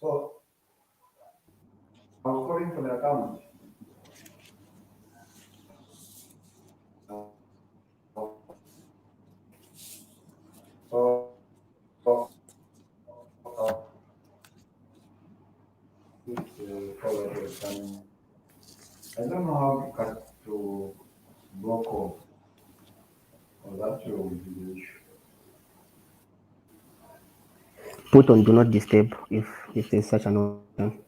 So I was calling for the account. So forward the account. I don't know how to cut to block off. Or that will be the issue. Put on do not disturb if there's such an option.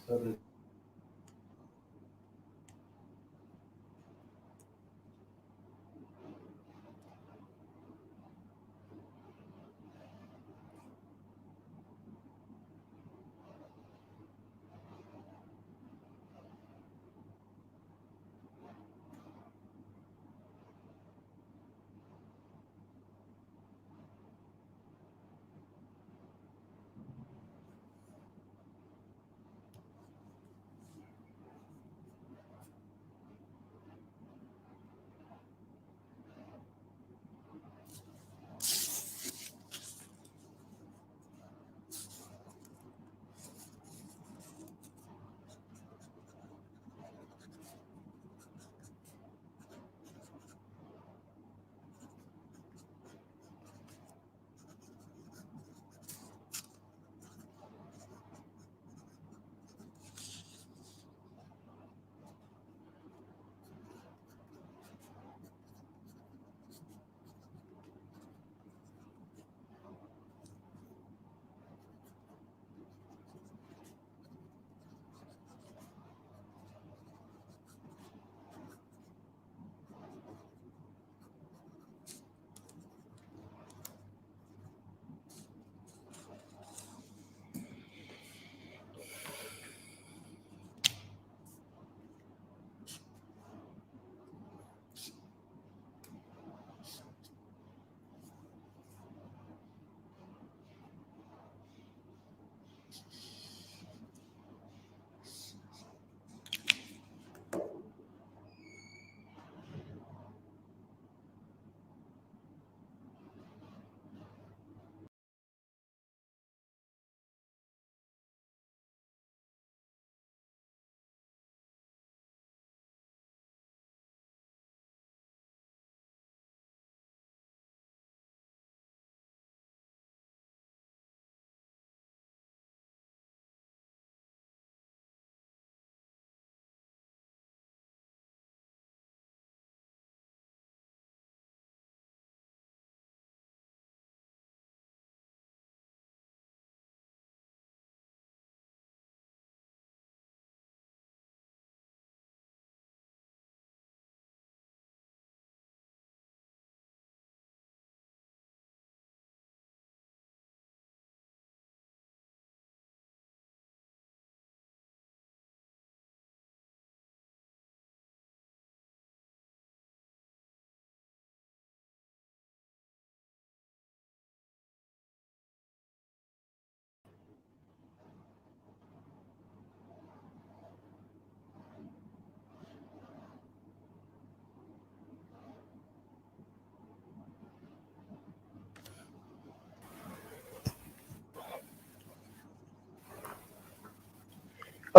Checking for so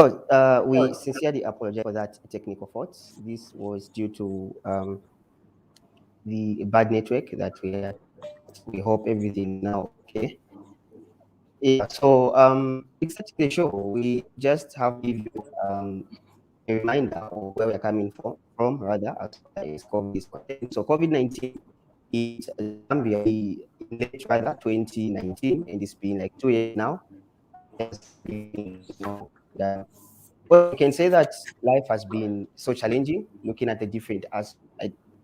Oh, we sincerely apologize for that technical fault. This was due to the bad network that we had. We hope everything is now okay. Yeah, so before starting the show, we just have to give you a reminder of where we're coming from rather, as far as COVID is concerned. So COVID-19 hit Zambia in late rather 2019, and it's been like 2 years now. Yes, yeah. Well, we can say that life has been so challenging, looking at the different aspects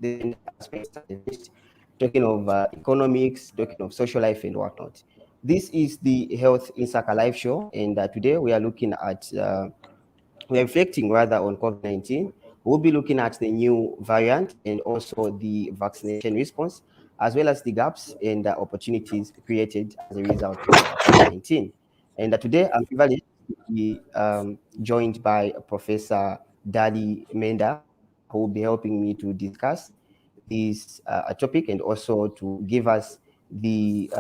that they faced, talking of economics, talking of social life and whatnot. This is the Health Insaka live show, and today we are looking at, we are reflecting rather on COVID-19. We'll be looking at the new variant and also the vaccination response, as well as the gaps and opportunities created as a result of COVID-19. And today I'm privileged to be joined by Professor Dali Menda, who will be helping me to discuss this topic and also to give us the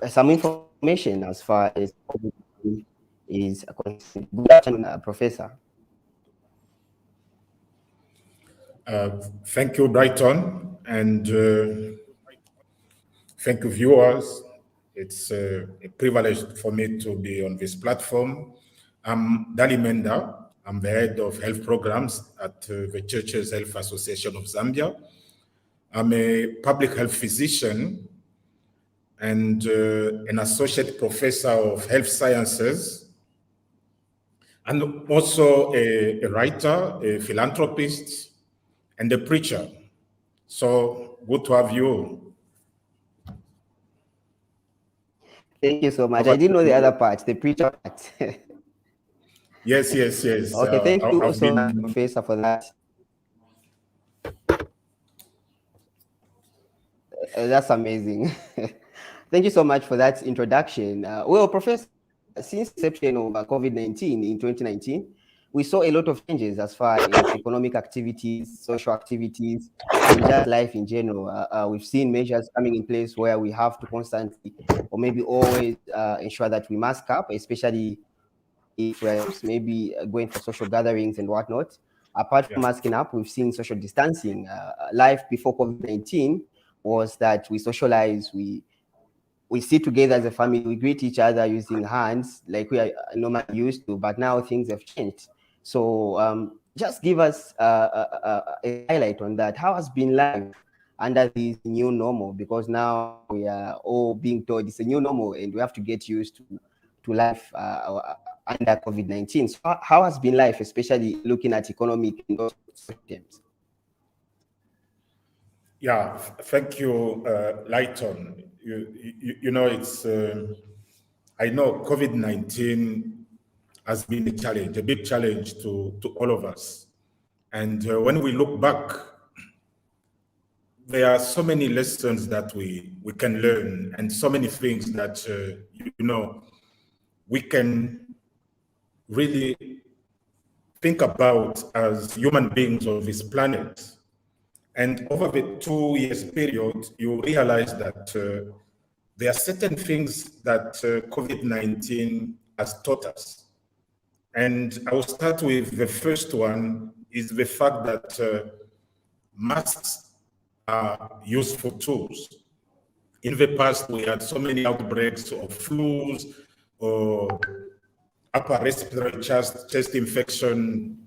some information as far as COVID-19 is concerned. Good afternoon, Professor. Thank you, Brighton, and thank you, viewers. It's a privilege for me to be on this platform. I'm Dali Menda. I'm the head of health programs at the Churches Health Association of Zambia. I'm a public health physician and an associate professor of health sciences, and also a writer, a philanthropist, and a preacher. So good to have you. Thank you so much. I didn't know the other part, the preacher part. Yes. Okay, thank you I've so much, been. Professor, for that. That's amazing. Thank you so much for that introduction. Well, Professor, since inception of COVID-19 in 2019, we saw a lot of changes as far as economic activities, social activities, and just life in general. We've seen measures coming in place where we have to constantly or maybe always ensure that we mask up, especially if we're maybe going for social gatherings and whatnot. Apart from Yeah. masking up, we've seen social distancing. Life before COVID-19 was that we socialize, we sit together as a family, we greet each other using hands like we are normally used to, but now things have changed. So just give us a highlight on that. How has been life under this new normal? Because now we are all being told it's a new normal and we have to get used to life under COVID-19. So how has been life, especially looking at economic and also social terms? Yeah, thank you, Lighton. You know, it's, I know COVID-19 has been a challenge, a big challenge to all of us. And when we look back, there are so many lessons that we can learn and so many things that, you know, we can really think about as human beings on this planet. And over the 2 years period, you realize that there are certain things that COVID-19 has taught us. And I will start with the first one is the fact that masks are useful tools. In the past, we had so many outbreaks of flus or upper respiratory chest infection,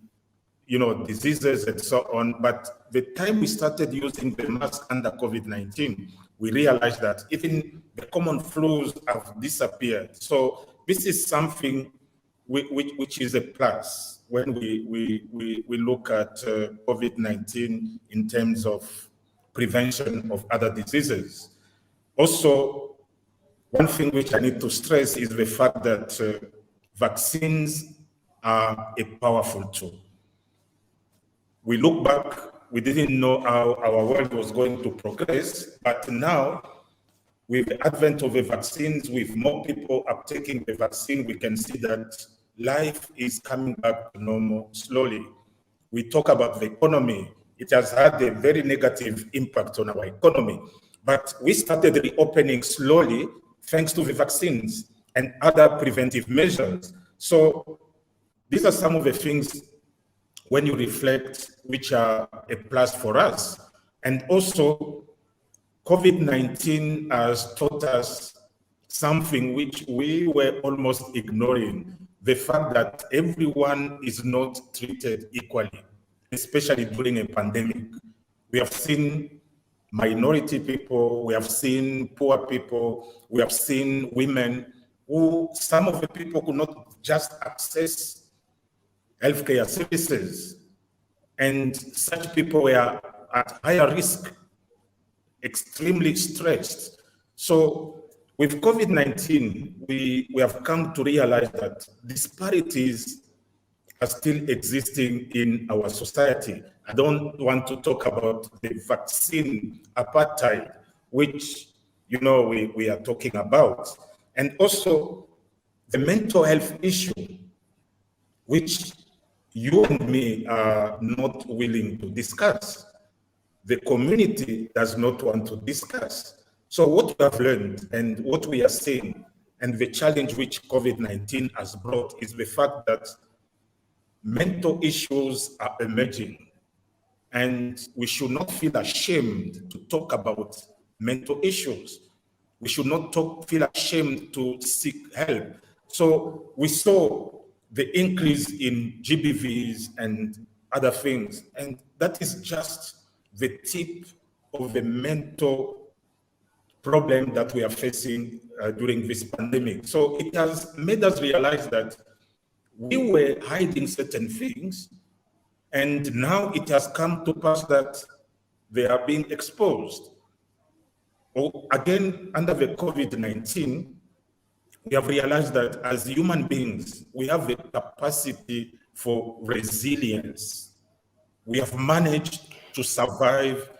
you know, diseases and so on. But the time we started using the mask under COVID-19, we realized that even the common flus have disappeared. So this is something which is a plus when we look at COVID-19 in terms of prevention of other diseases. Also, one thing which I need to stress is the fact that vaccines are a powerful tool. We look back, we didn't know how our world was going to progress, but now, with the advent of the vaccines, with more people uptaking the vaccine, we can see that life is coming back to normal slowly. We talk about the economy. It has had a very negative impact on our economy, but we started reopening slowly thanks to the vaccines and other preventive measures. So these are some of the things when you reflect, which are a plus for us. And also, COVID-19 has taught us something which we were almost ignoring, the fact that everyone is not treated equally, especially during a pandemic. We have seen minority people, we have seen poor people, we have seen women who, some of the people could not just access healthcare services, and such people were at higher risk, extremely stressed. So with COVID-19, we have come to realize that disparities are still existing in our society. I don't want to talk about the vaccine apartheid, which we are talking about, and also the mental health issue, which you and me are not willing to discuss. The community does not want to discuss. So what we have learned and what we are seeing and the challenge which COVID-19 has brought is the fact that mental issues are emerging, and we should not feel ashamed to talk about mental issues. We should not feel ashamed to seek help. So we saw the increase in GBVs and other things, and that is just the tip of the mental problem that we are facing during this pandemic. So it has made us realize that we were hiding certain things, and now it has come to pass that they are being exposed. Again, under the COVID-19, we have realized that as human beings, we have the capacity for resilience. We have managed to survive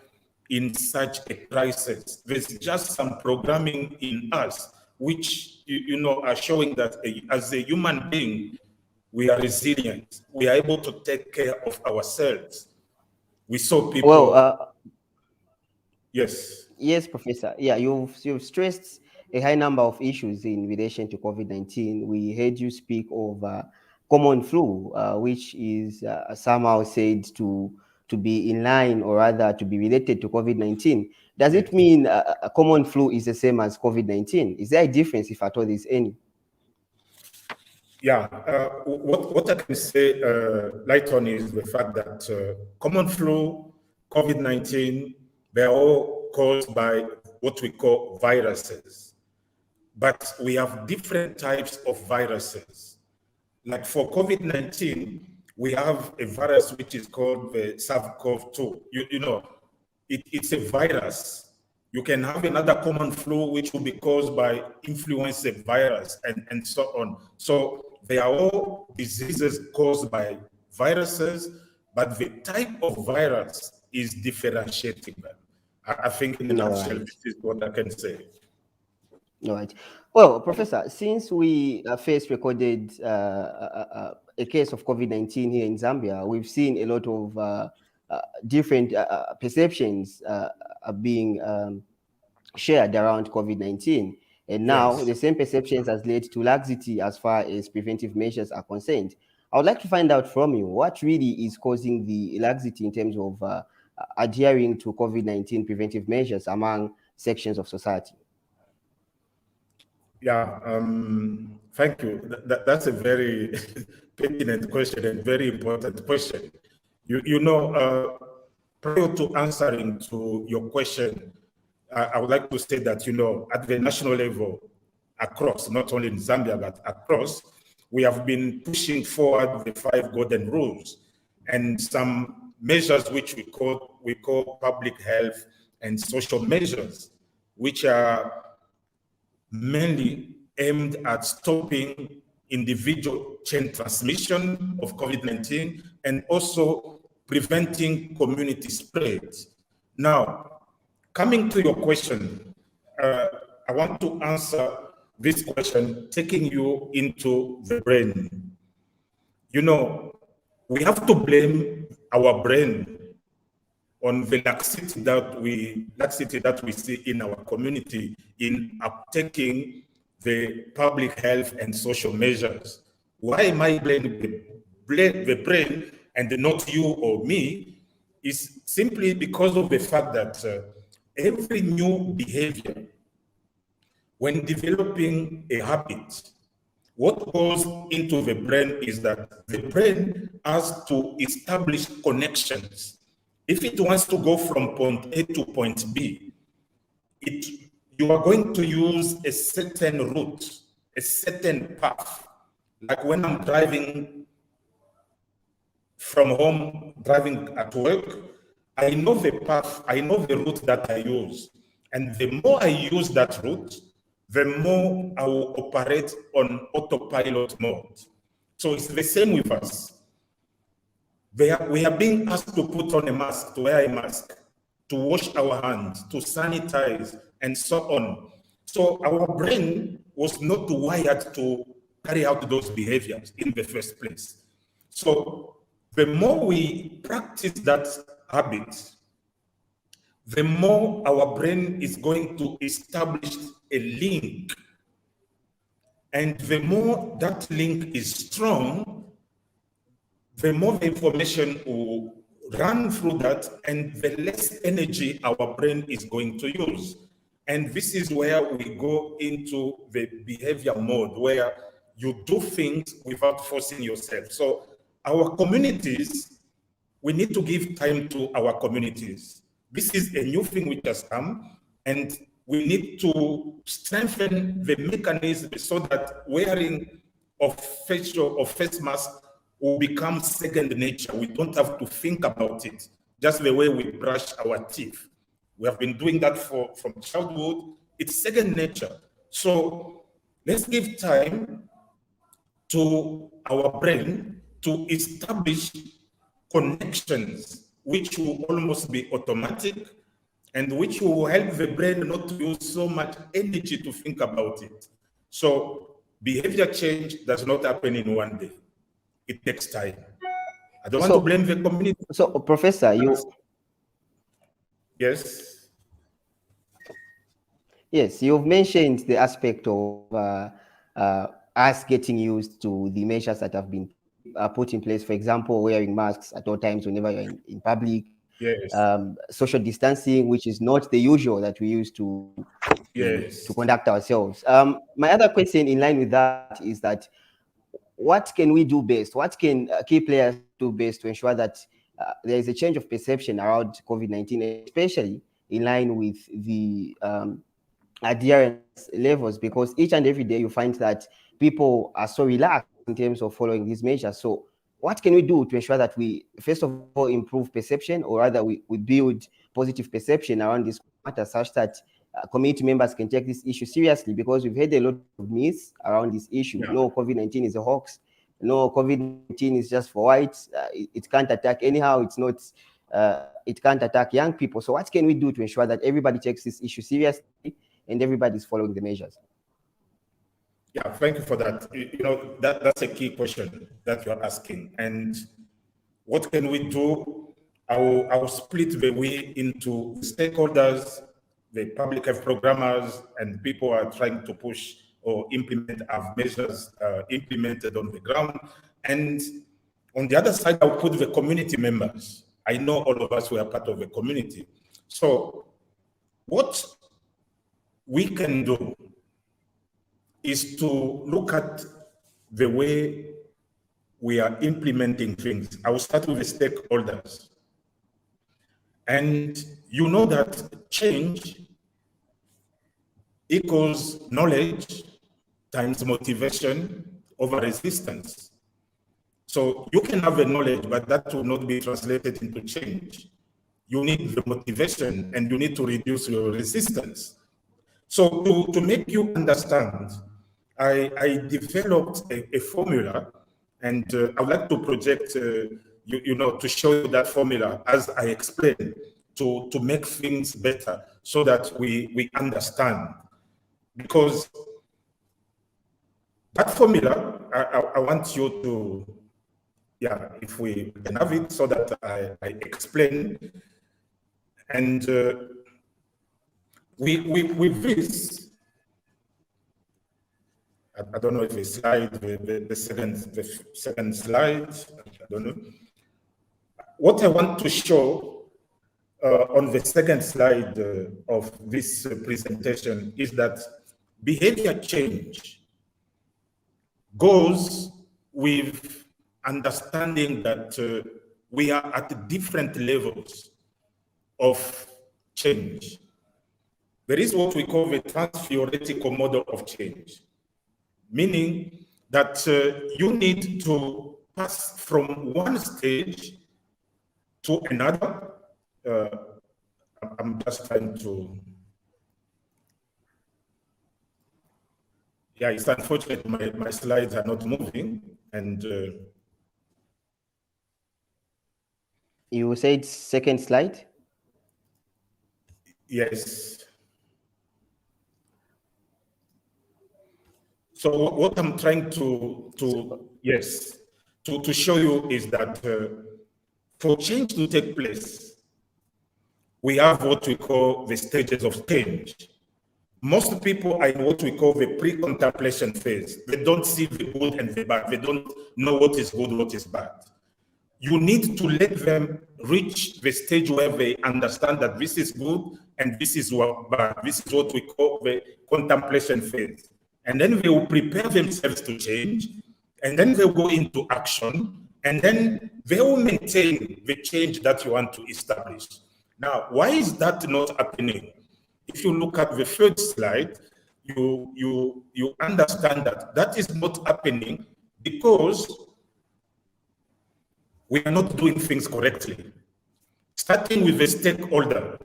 in such a crisis. There's just some programming in us which are showing that as a human being, we are resilient. We are able to take care of ourselves. We saw people. Well, yes. Yes, Professor. Yeah, you've stressed a high number of issues in relation to COVID-19. We heard you speak of common flu, which is somehow said to be in line, or rather to be related to COVID-19. Does it mean a common flu is the same as COVID-19? Is there a difference, if at all there's any? Yeah, what I can say light on is the fact that common flu, COVID-19, they're all caused by what we call viruses. But we have different types of viruses. Like for COVID-19, we have a virus which is called the SARS-CoV-2. It's a virus. You can have another common flu which will be caused by influenza virus and so on. So they are all diseases caused by viruses, but the type of virus is differentiating them. I think in a nutshell, this is what I can say. All right. Well, Professor, since we first recorded a case of COVID-19 here in Zambia, we've seen a lot of different perceptions being shared around COVID-19. And now the same perceptions has led to laxity as far as preventive measures are concerned. I would like to find out from you what really is causing the laxity in terms of adhering to COVID-19 preventive measures among sections of society. Yeah, thank you. That's a very pertinent question and very important question. Prior to answering to your question, I would like to say that, at the national level, across, not only in Zambia, but across, we have been pushing forward the 5 golden rules and some measures which we call public health and social measures, which are mainly aimed at stopping individual chain transmission of COVID-19 and also preventing community spread. Now, coming to your question, I want to answer this question taking you into the brain. We have to blame our brain on the laxity that we see in our community in uptaking the public health and social measures. Why am I blaming the brain and not you or me? Is simply because of the fact that every new behavior, when developing a habit, what goes into the brain is that the brain has to establish connections. If it wants to go from point A to point B, you are going to use a certain route, a certain path. Like when I'm driving from home, driving at work, I know the path, I know the route that I use. And the more I use that route, the more I will operate on autopilot mode. So it's the same with us. we are being asked to put on a mask, to wear a mask, to wash our hands, to sanitize, and so on. So our brain was not wired to carry out those behaviors in the first place. So the more we practice that habit, the more our brain is going to establish a link. And the more that link is strong, the more the information will run through that, and the less energy our brain is going to use. And this is where we go into the behavior mode, where you do things without forcing yourself. So our communities, we need to give time to our communities. This is a new thing which has come, and we need to strengthen the mechanism so that wearing of facial or face mask will become second nature. We don't have to think about it, just the way we brush our teeth. We have been doing that from childhood. It's second nature. So let's give time to our brain to establish connections which will almost be automatic and which will help the brain not to use so much energy to think about it. So behavior change does not happen in one day. It takes time. I don't want to blame the community. So, Professor, Yes. Yes, you've mentioned the aspect of us getting used to the measures that have been put in place. For example, wearing masks at all times whenever you're in public. Yes. Social distancing, which is not the usual that we used to conduct ourselves. My other question in line with that is that what can we do best? What can key players do best to ensure that there is a change of perception around COVID-19, especially in line with the adherence levels? Because each and every day you find that people are so relaxed in terms of following these measures. So what can we do to ensure that we, first of all, improve perception, or rather we build positive perception around this matter, such that community members can take this issue seriously? Because we've heard a lot of myths around this issue. Yeah. No, COVID-19 is a hoax. No, COVID-19 is just for whites. It can't attack anyhow. It's not. It can't attack young people. So what can we do to ensure that everybody takes this issue seriously and everybody's following the measures? Yeah, thank you for that. You know, that's a key question that you're asking. And what can we do? I will split the way into stakeholders, the public health programmers, and people who are trying to push or implement our measures implemented on the ground. And on the other side, I'll put the community members. I know all of us were part of the community. So what we can do is to look at the way we are implementing things. I will start with the stakeholders. And you know that change equals knowledge times motivation over resistance. So you can have the knowledge, but that will not be translated into change. You need the motivation and you need to reduce your resistance. So to make you understand, I developed a formula, and I would like to project, to show you that formula as I explain, to make things better so that we understand. Because that formula, I want you to, if we can have it so that I explain. And with this, I don't know if the slide, the second slide, I don't know. What I want to show on the second slide of this presentation is that behavior change goes with understanding that we are at different levels of change. There is what we call the trans-theoretical model of change, meaning that you need to pass from one stage to another. I'm just trying to, it's unfortunate my slides are not moving, and You said second slide. Yes. So what I'm trying to show you is that for change to take place, we have what we call the stages of change. Most people are in what we call the pre-contemplation phase. They don't see the good and the bad. They don't know what is good, what is bad. You need to let them reach the stage where they understand that this is good and this is what bad. This is what we call the contemplation phase. And then they will prepare themselves to change, and then they'll go into action, and then they will maintain the change that you want to establish. Now, why is that not happening? If you look at the third slide, you understand that that is not happening because we are not doing things correctly. Starting with the stakeholder.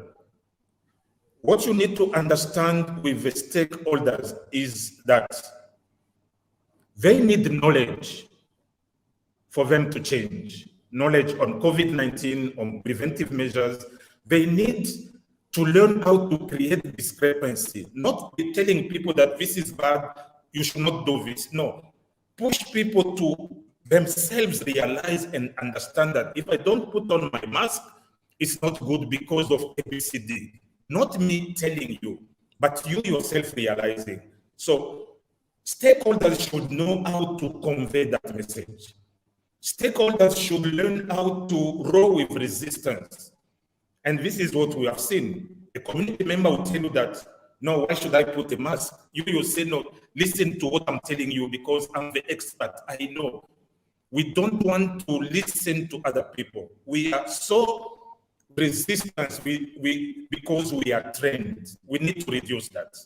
What you need to understand with the stakeholders is that they need knowledge for them to change. Knowledge on COVID-19, on preventive measures. They need to learn how to create discrepancy, not be telling people that this is bad, you should not do this. No, push people to themselves realize and understand that if I don't put on my mask, it's not good because of ABCD. Not me telling you, but you yourself realizing. So stakeholders should know how to convey that message. Stakeholders should learn how to roll with resistance. And this is what we have seen. A community member will tell you that, no, why should I put a mask? You will say, no, listen to what I'm telling you because I'm the expert. I know. We don't want to listen to other people. We are so resistant because we are trained. We need to reduce that.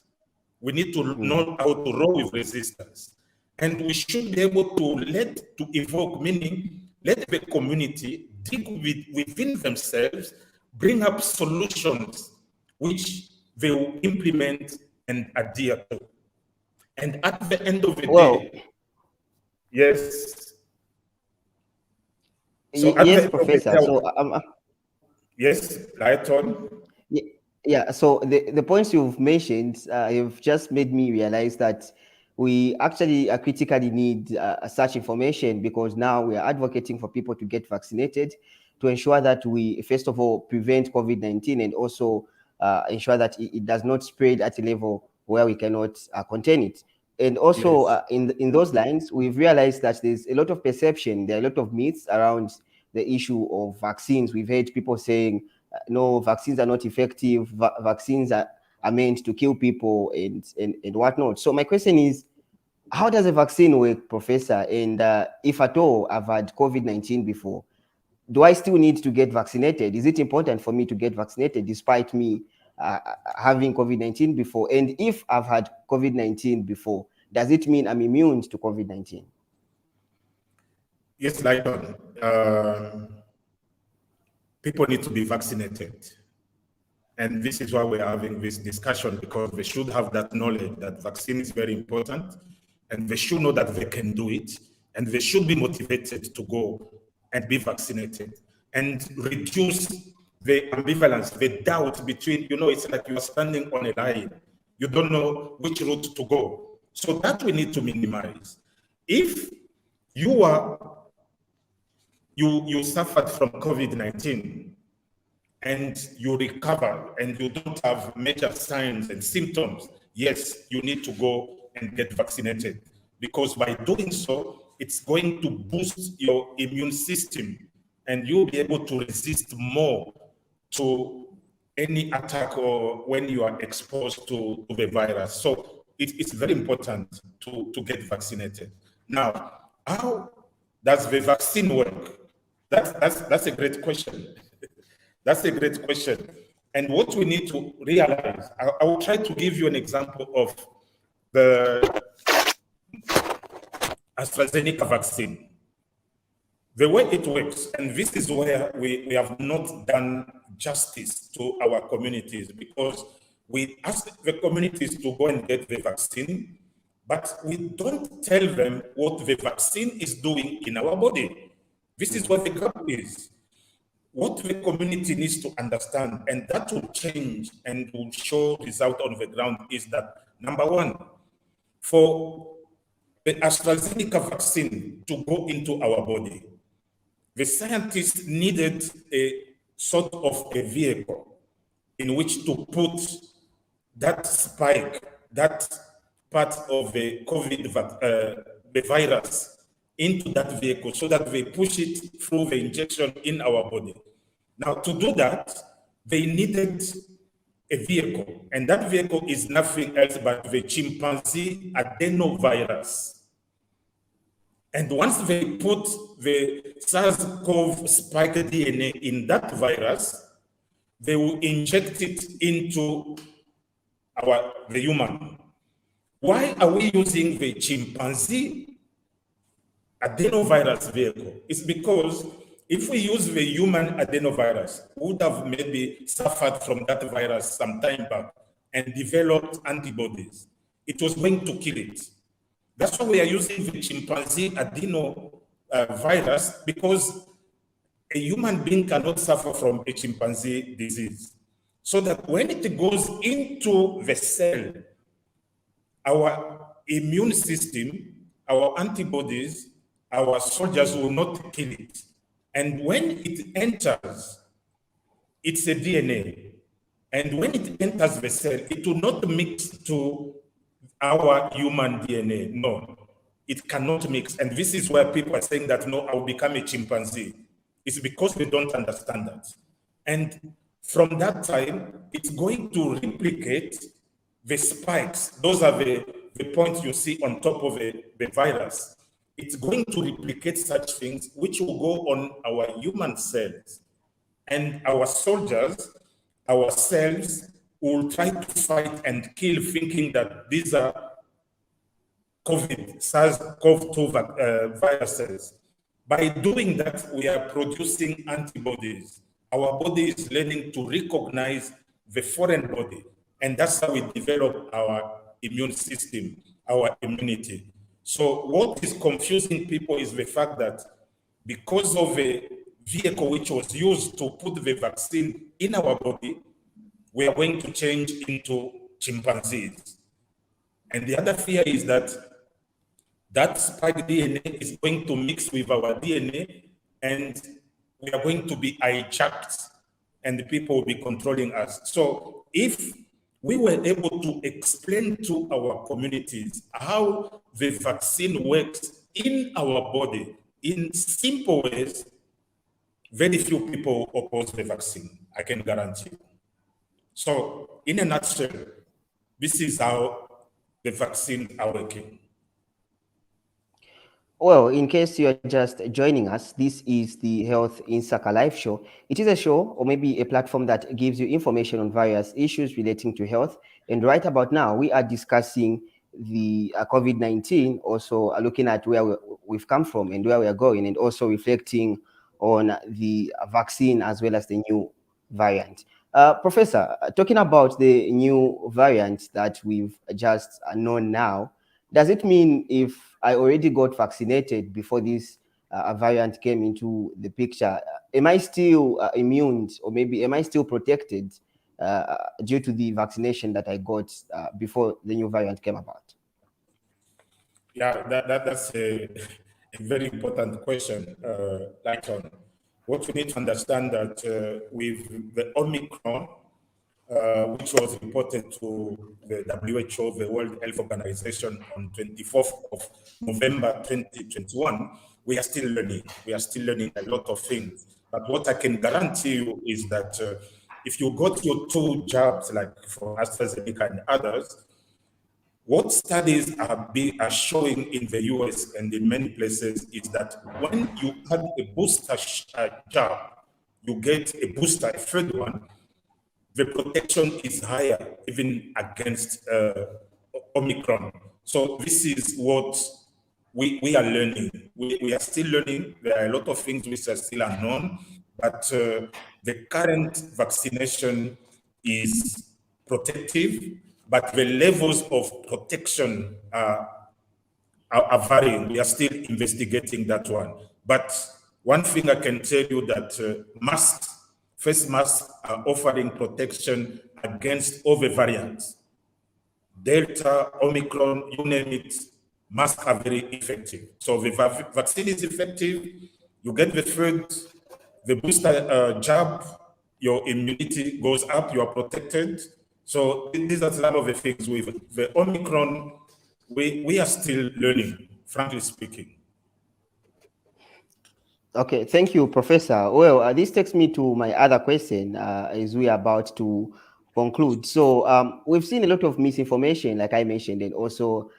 We need to know how to roll with resistance. And we should be able to evoke, meaning let the community dig within themselves, bring up solutions which they will implement and adhere to. And at the end of the day, yes. So Yes, Professor. Yes, right on. Yeah, so the points you've mentioned, you've just made me realize that we actually critically need such information, because now we are advocating for people to get vaccinated to ensure that we, first of all, prevent COVID-19 and also ensure that it does not spread at a level where we cannot contain it. And also, Yes. In those lines, we've realized that there's a lot of perception, there are a lot of myths around the issue of vaccines. We've heard people saying, no, vaccines are not effective, vaccines are meant to kill people and whatnot. So my question is, how does a vaccine work, Professor? And if at all I've had COVID-19 before, do I still need to get vaccinated? Is it important for me to get vaccinated despite me having COVID-19 before? And if I've had COVID-19 before, does it mean I'm immune to COVID-19? Yes, Lyndon. People need to be vaccinated. And this is why we're having this discussion, because they should have that knowledge that vaccine is very important, and they should know that they can do it, and they should be motivated to go and be vaccinated and reduce the ambivalence, the doubt between, it's like you are standing on a line. You don't know which route to go. So that we need to minimize. If you suffered from COVID-19 and you recover and you don't have major signs and symptoms, yes, you need to go and get vaccinated, because by doing so, it's going to boost your immune system and you'll be able to resist more to any attack or when you are exposed to the virus. So it's very important to get vaccinated. Now, how does the vaccine work? That's a great question. That's a great question. And what we need to realize, I will try to give you an example of the AstraZeneca vaccine. The way it works, and this is where we have not done justice to our communities, because we ask the communities to go and get the vaccine, but we don't tell them what the vaccine is doing in our body. This is what the gap is. what the community needs to understand, and that will change and will show result on the ground, is that, number one, for the AstraZeneca vaccine to go into our body, the scientists needed a sort of a vehicle in which to put that spike, that part of the the virus into that vehicle so that they push it through the injection in our body. Now, to do that, they needed a vehicle, and that vehicle is nothing else but the chimpanzee adenovirus. And once they put the SARS-CoV spike DNA in that virus, they will inject it into the human. Why are we using the chimpanzee adenovirus vehicle? It's because if we use the human adenovirus, we would have maybe suffered from that virus some time back and developed antibodies. It was going to kill it. That's why we are using the chimpanzee adenovirus, because a human being cannot suffer from a chimpanzee disease. So that when it goes into the cell, our immune system, our antibodies, our soldiers will not kill it. And when it enters, it's a DNA. And when it enters the cell, it will not mix to our human DNA. No, it cannot mix. And this is where people are saying that, no, I will become a chimpanzee. It's because they don't understand that. And from that time, it's going to replicate the spikes. Those are the points you see on top of the virus. It's going to replicate such things, which will go on our human cells. And our soldiers, our cells, will try to fight and kill, thinking that these are SARS-CoV-2 viruses. By doing that, we are producing antibodies. Our body is learning to recognize the foreign body, and that's how we develop our immune system, our immunity. So what is confusing people is the fact that because of a vehicle which was used to put the vaccine in our body, we are going to change into chimpanzees. And the other fear is that that spike DNA is going to mix with our DNA, and we are going to be hijacked, and the people will be controlling us. So if we were able to explain to our communities how the vaccine works in our body in simple ways, very few people oppose the vaccine, I can guarantee you. So in a nutshell, this is how the vaccines are working. Well, in case you are just joining us, this is the Health Insaka live show. It is a show, or maybe a platform, that gives you information on various issues relating to health. And right about now, we are discussing the COVID-19, also looking at where we've come from and where we are going, and also reflecting on the vaccine as well as the new variant. Professor, talking about the new variant that we've just known now, does it mean if I already got vaccinated before this variant came into the picture, am I still immune, or maybe am I still protected due to the vaccination that I got before the new variant came about? Yeah, that's a very important question, Lighton. What we need to understand that with the Omicron, which was reported to the WHO, the World Health Organization, on 24th of November 2021, we are still learning. We are still learning a lot of things. But what I can guarantee you is that if you got your 2 jabs, like for AstraZeneca and others, what studies are showing in the US and in many places is that when you have a booster jab, you get a booster, a third one, the protection is higher even against Omicron. So this is what we are learning. We are still learning. There are a lot of things which are still unknown, but the current vaccination is protective, but the levels of protection are varying. We are still investigating that one. But One thing I can tell you that face masks are offering protection against all the variants. Delta, Omicron, you name it, masks are very effective. So the vaccine is effective. You get the booster jab, your immunity goes up, you are protected. So these are some of the things with the Omicron, we are still learning, frankly speaking. Okay, thank you, Professor. Well, this takes me to my other question as we are about to conclude. So we've seen a lot of misinformation, like I mentioned, and also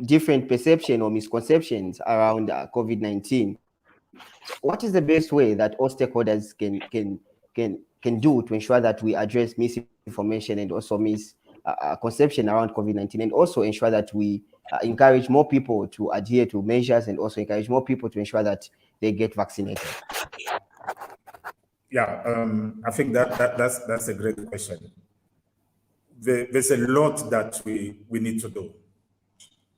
different perception or misconceptions around COVID-19. So what is the best way that all stakeholders can do to ensure that we address misinformation and also misconception around COVID-19, and also ensure that we encourage more people to adhere to measures and also encourage more people to ensure that they get vaccinated? Yeah, I think that's a great question. There's a lot that we need to do.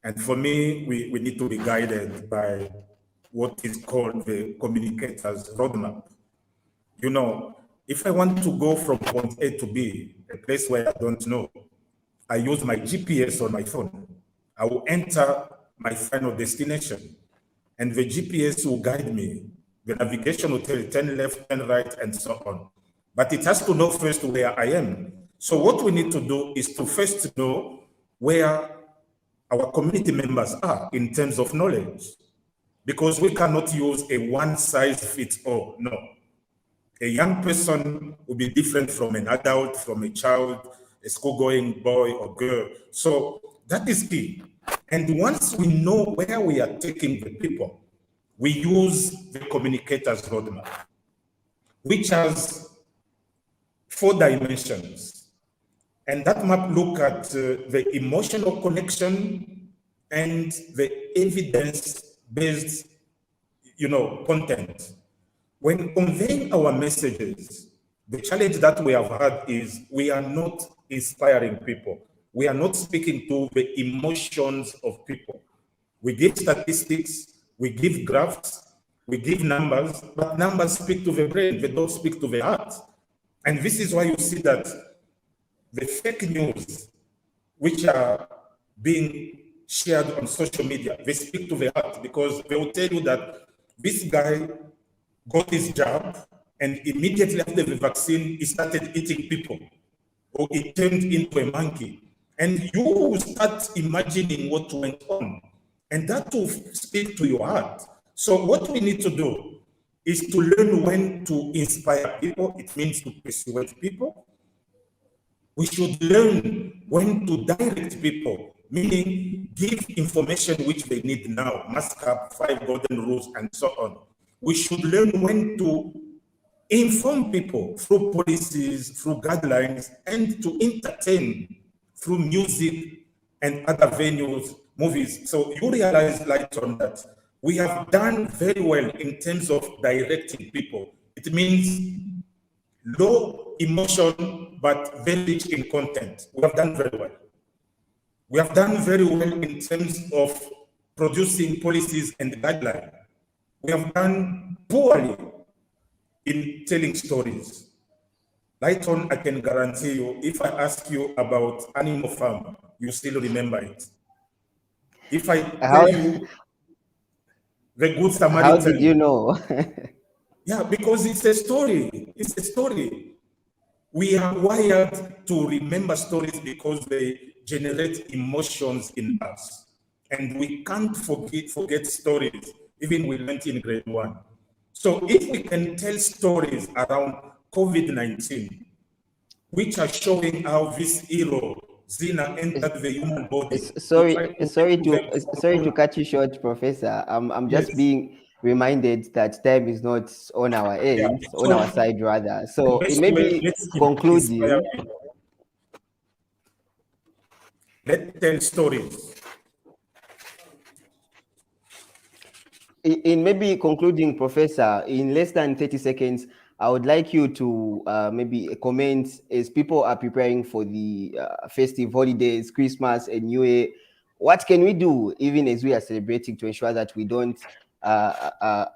And for me, we need to be guided by what is called the Communicators Roadmap. You know, if I want to go from point A to B, a place where I don't know, I use my GPS on my phone. I will enter my final destination, and the GPS will guide me. The navigation will tell you turn left, turn right, and so on. But it has to know first where I am. So what we need to do is to first know where our community members are in terms of knowledge, because we cannot use a one size fits all. No. A young person will be different from an adult, from a child, a school-going boy or girl. So that is key. And once we know where we are taking the people, we use the Communicators Roadmap, which has 4 dimensions. And that map look at the emotional connection and the evidence-based, content. When conveying our messages, the challenge that we have had is we are not inspiring people. We are not speaking to the emotions of people. We give statistics, we give graphs, we give numbers, but numbers speak to the brain, they don't speak to the heart. And this is why you see that the fake news, which are being shared on social media, they speak to the heart, because they will tell you that this guy got his jab, and immediately after the vaccine, he started eating people, or he turned into a monkey. And you will start imagining what went on, and that will speak to your heart. So what we need to do is to learn when to inspire people. It means to persuade people. We should learn when to direct people, meaning give information which they need now, must have 5 golden rules and so on. We should learn when to inform people through policies, through guidelines, and to entertain through music and other venues, movies. So you realize, Lighton, that we have done very well in terms of directing people. It means low emotion, but very rich in content. We have done very well. We have done very well in terms of producing policies and guidelines. We have done poorly in telling stories. Lighton, I can guarantee you, if I ask you about Animal Farm, you still remember it. If I tell you the Good Samaritan. How did you know? Yeah, because it's a story. It's a story. We are wired to remember stories because they generate emotions in us. And we can't forget stories, even we learned in grade 1. So if we can tell stories around COVID-19, which are showing how this hero, Zina, entered the human body. Sorry to cut you short, Professor. I'm just Yes. being reminded that time is not on our end, Yeah. on our side rather. So it may be Let's concluding. Let's tell stories. In maybe concluding, Professor, in less than 30 seconds, I would like you to maybe comment as people are preparing for the festive holidays, Christmas and New Year. What can we do, even as we are celebrating, to ensure that we don't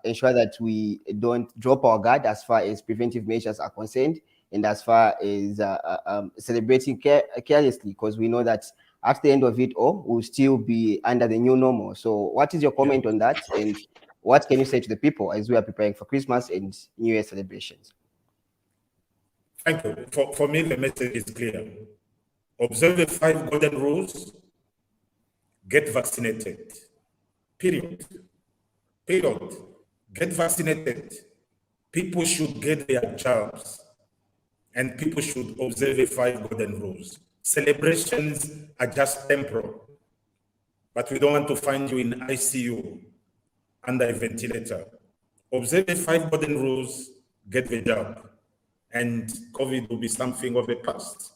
ensure that we don't drop our guard as far as preventive measures are concerned, and as far as celebrating carelessly, because we know that at the end of it all, we'll still be under the new normal. So what is your comment on that? And what can you say to the people as we are preparing for Christmas and New Year celebrations? Thank you. For me, the message is clear. Observe the 5 golden rules, get vaccinated. Period. Period. Get vaccinated. People should get their jobs, and people should observe the 5 golden rules. Celebrations are just temporal, but we don't want to find you in ICU under a ventilator. Observe the 5 golden rules, get the job, and COVID will be something of the past.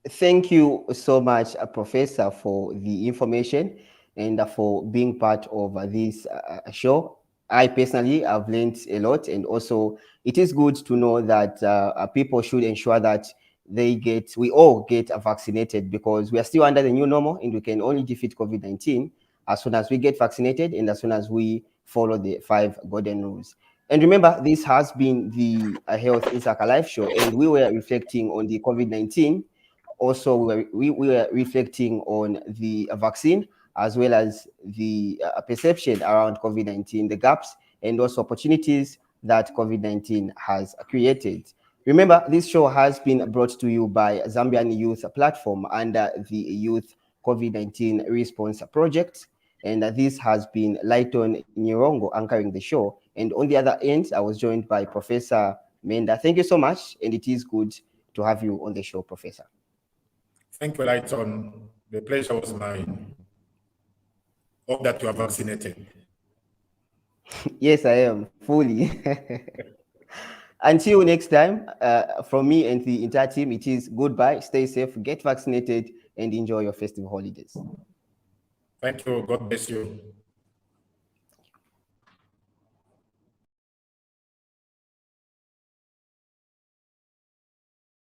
Thank you so much, Professor, for the information and for being part of this show. I personally have learned a lot, and also it is good to know that people should ensure that we all get vaccinated, because we are still under the new normal, and we can only defeat COVID-19 as soon as we get vaccinated and as soon as we follow the 5 golden rules. And remember, this has been the Health Insaka Live show, and we were reflecting on the COVID-19. Also, we were reflecting on the vaccine, as well as the perception around COVID-19, the gaps, and also opportunities that COVID-19 has created. Remember, this show has been brought to you by Zambian Youth Platform under the Youth COVID-19 Response Project. And this has been Lighton Nyirongo anchoring the show. And on the other end, I was joined by Professor Menda. Thank you so much. And it is good to have you on the show, Professor. Thank you, Lighton. The pleasure was mine. Hope that you are vaccinated. Yes, I am, fully. Until next time, from me and the entire team, it is goodbye, stay safe, get vaccinated, and enjoy your festive holidays. Thank you. God bless you.